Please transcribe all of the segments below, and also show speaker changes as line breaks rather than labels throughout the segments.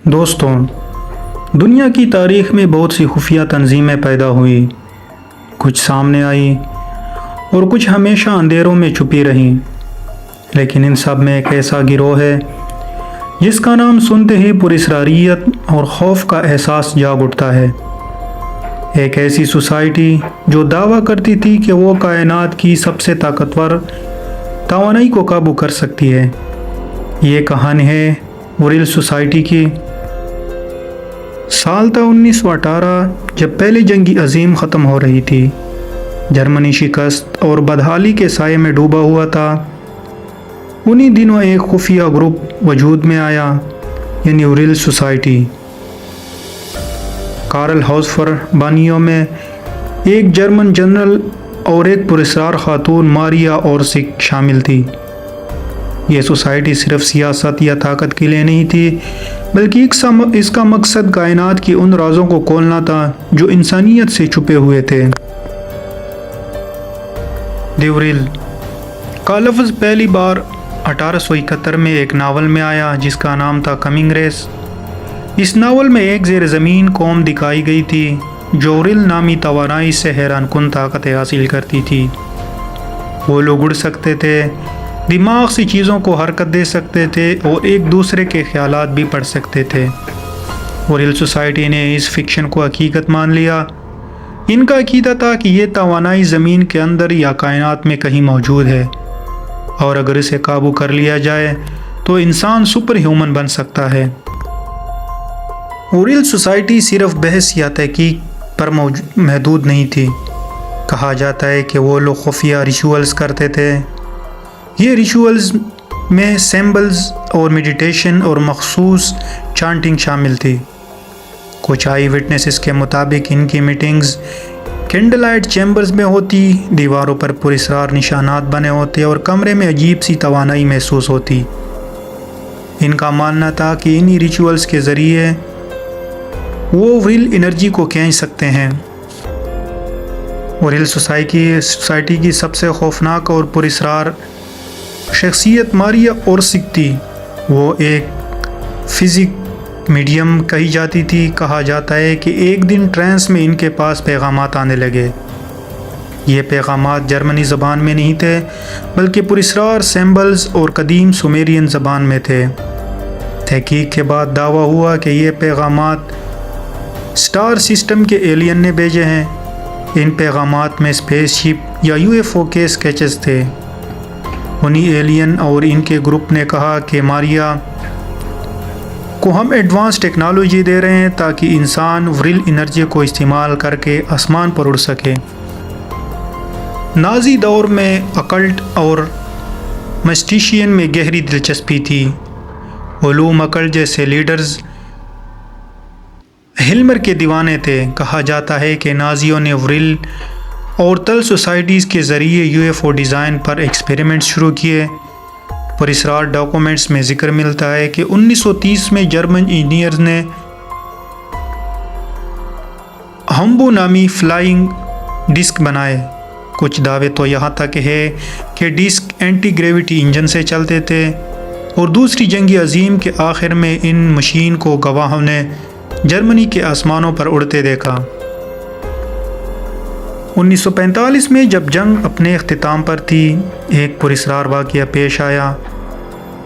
دوستوں، دنیا کی تاریخ میں بہت سی خفیہ تنظیمیں پیدا ہوئی، کچھ سامنے آئی اور کچھ ہمیشہ اندھیروں میں چھپی رہیں، لیکن ان سب میں ایک ایسا گروہ ہے جس کا نام سنتے ہی پراسراریت اور خوف کا احساس جاگ اٹھتا ہے۔ ایک ایسی سوسائٹی جو دعویٰ کرتی تھی کہ وہ کائنات کی سب سے طاقتور توانائی کو قابو کر سکتی ہے۔ یہ کہانی ہے وریل سوسائٹی کی۔ سال تھا 1918، جب پہلی جنگ عظیم ختم ہو رہی تھی۔ جرمنی شکست اور بدحالی کے سائے میں ڈوبا ہوا تھا۔ انہی دنوں ایک خفیہ گروپ وجود میں آیا، یعنی وریل سوسائٹی۔ کارل ہاؤسفر بانیوں میں ایک جرمن جنرل اور ایک پراسرار خاتون ماریا اورسک شامل تھی۔ یہ سوسائٹی صرف سیاست یا طاقت کے لیے نہیں تھی، بلکہ اس کا مقصد کائنات کی ان رازوں کو کھولنا تھا جو انسانیت سے چھپے ہوئے تھے۔ دی وریل کا لفظ پہلی بار 1871 میں ایک ناول میں آیا جس کا نام تھا کمنگ ریس۔ اس ناول میں ایک زیر زمین قوم دکھائی گئی تھی جو وریل نامی توانائی سے حیران کن طاقتیں حاصل کرتی تھی۔ وہ لوگ اڑ سکتے تھے، دماغ سے چیزوں کو حرکت دے سکتے تھے اور ایک دوسرے کے خیالات بھی پڑھ سکتے تھے۔ وریل سوسائٹی نے اس فکشن کو حقیقت مان لیا۔ ان کا عقیدہ تھا کہ یہ توانائی زمین کے اندر یا کائنات میں کہیں موجود ہے، اور اگر اسے قابو کر لیا جائے تو انسان سپر ہیومن بن سکتا ہے۔ وریل سوسائٹی صرف بحث یا تحقیق پر محدود نہیں تھی۔ کہا جاتا ہے کہ وہ لوگ خفیہ ریچولز کرتے تھے۔ یہ ریچولز میں سمبلز اور میڈیٹیشن اور مخصوص چانٹنگ شامل تھی۔ کچھ آئی وٹنسز کے مطابق ان کی میٹنگز کینڈل لائٹ چیمبرز میں ہوتی، دیواروں پر پراسرار نشانات بنے ہوتے اور کمرے میں عجیب سی توانائی محسوس ہوتی۔ ان کا ماننا تھا کہ انہی ریچولز کے ذریعے وہ وریل انرجی کو کھینچ سکتے ہیں۔ وریل سوسائٹی کی سب سے خوفناک اور پراسرار شخصیت ماریا اورسک تھی۔ وہ ایک فزک میڈیم کہی جاتی تھی۔ کہا جاتا ہے کہ ایک دن ٹرانس میں ان کے پاس پیغامات آنے لگے۔ یہ پیغامات جرمنی زبان میں نہیں تھے، بلکہ پراسرار سمبلز اور قدیم سومیرین زبان میں تھے۔ تحقیق کے بعد دعویٰ ہوا کہ یہ پیغامات سٹار سسٹم کے ایلین نے بھیجے ہیں۔ ان پیغامات میں اسپیس شپ یا UFO کے اسکیچز تھے۔ انہی ایلین اور ان کے گروپ نے کہا کہ ماریا کو ہم ایڈوانس ٹیکنالوجی دے رہے ہیں تاکہ انسان وریل انرجی کو استعمال کر کے آسمان پر اڑ سکے۔ نازی دور میں اکلٹ اور مسٹیشین میں گہری دلچسپی تھی۔ علوم عقل جیسے لیڈرز ہلمر کے دیوانے تھے۔ کہا جاتا ہے کہ نازیوں نے وریل اور تل سوسائٹیز کے ذریعے UFO ڈیزائن پر ایکسپیریمنٹ شروع کیے۔ پراسرار ڈاکومنٹس میں ذکر ملتا ہے کہ 1930 میں جرمن انجینئرز نے ہمبو نامی فلائنگ ڈسک بنائے۔ کچھ دعوے تو یہاں تک ہے کہ ڈسک اینٹی گریویٹی انجن سے چلتے تھے، اور دوسری جنگ عظیم کے آخر میں ان مشین کو گواہوں نے جرمنی کے آسمانوں پر اڑتے دیکھا۔ 1945 میں جب جنگ اپنے اختتام پر تھی، ایک پراسرار واقعہ پیش آیا۔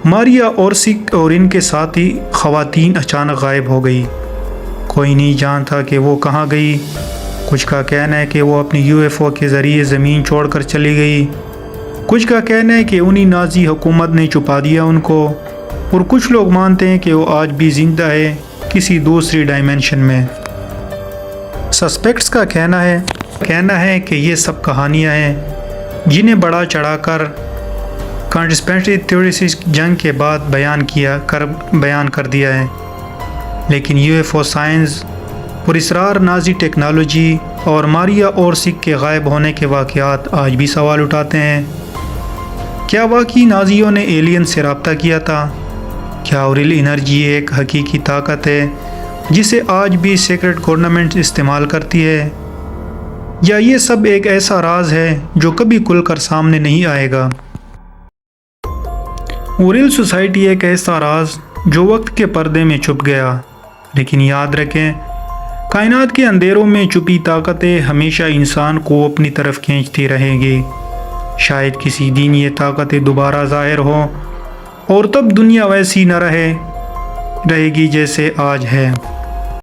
ماریا اورسک اور ان کے ساتھی خواتین اچانک غائب ہو گئی۔ کوئی نہیں جانتا کہ وہ کہاں گئی۔ کچھ کا کہنا ہے کہ وہ اپنی UFO کے ذریعے زمین چھوڑ کر چلی گئی۔ کچھ کا کہنا ہے کہ انہی نازی حکومت نے چھپا دیا ان کو، اور کچھ لوگ مانتے ہیں کہ وہ آج بھی زندہ ہے کسی دوسری ڈائمینشن میں۔ سسپیکٹس کا کہنا ہے کہ یہ سب کہانیاں ہیں جنہیں بڑا چڑھا کر کانسپیرسی تھیوریسٹ جنگ کے بعد بیان کر دیا ہے، لیکن UFO سائنس، پراسرار نازی ٹیکنالوجی اور ماریا اورسک کے غائب ہونے کے واقعات آج بھی سوال اٹھاتے ہیں۔ کیا واقعی نازیوں نے ایلین سے رابطہ کیا تھا؟ کیا وریل انرجی ایک حقیقی طاقت ہے جسے آج بھی سیکرٹ گورنمنٹ استعمال کرتی ہے، یا یہ سب ایک ایسا راز ہے جو کبھی کھل کر سامنے نہیں آئے گا؟ وریل سوسائٹی ایک ایسا راز جو وقت کے پردے میں چھپ گیا، لیکن یاد رکھیں، کائنات کے اندھیروں میں چھپی طاقتیں ہمیشہ انسان کو اپنی طرف کھینچتی رہیں گی۔ شاید کسی دن یہ طاقتیں دوبارہ ظاہر ہوں اور تب دنیا ویسی نہ رہے گی جیسے آج ہے۔